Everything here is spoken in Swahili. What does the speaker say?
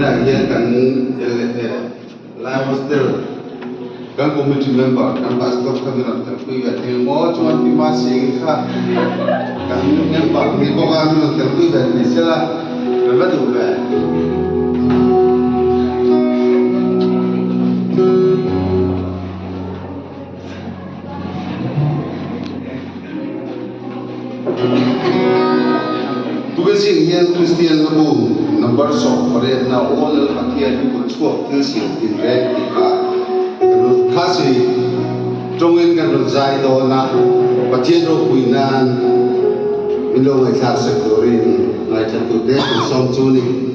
na hian kan lai hostel kan committee member kan pastor kan na kan pui ga thil mo chuan pi ma sing kha kan member ni ko ga na kan pui ga ni sela kan va du ga tugasing hian Christian labu number so pare na all pathian ku chuak thil sil tin re ti ka kan khasi tongin kan zai do na pathian ro kuinan milo ngai thak se korin ngai chatu de som chu ni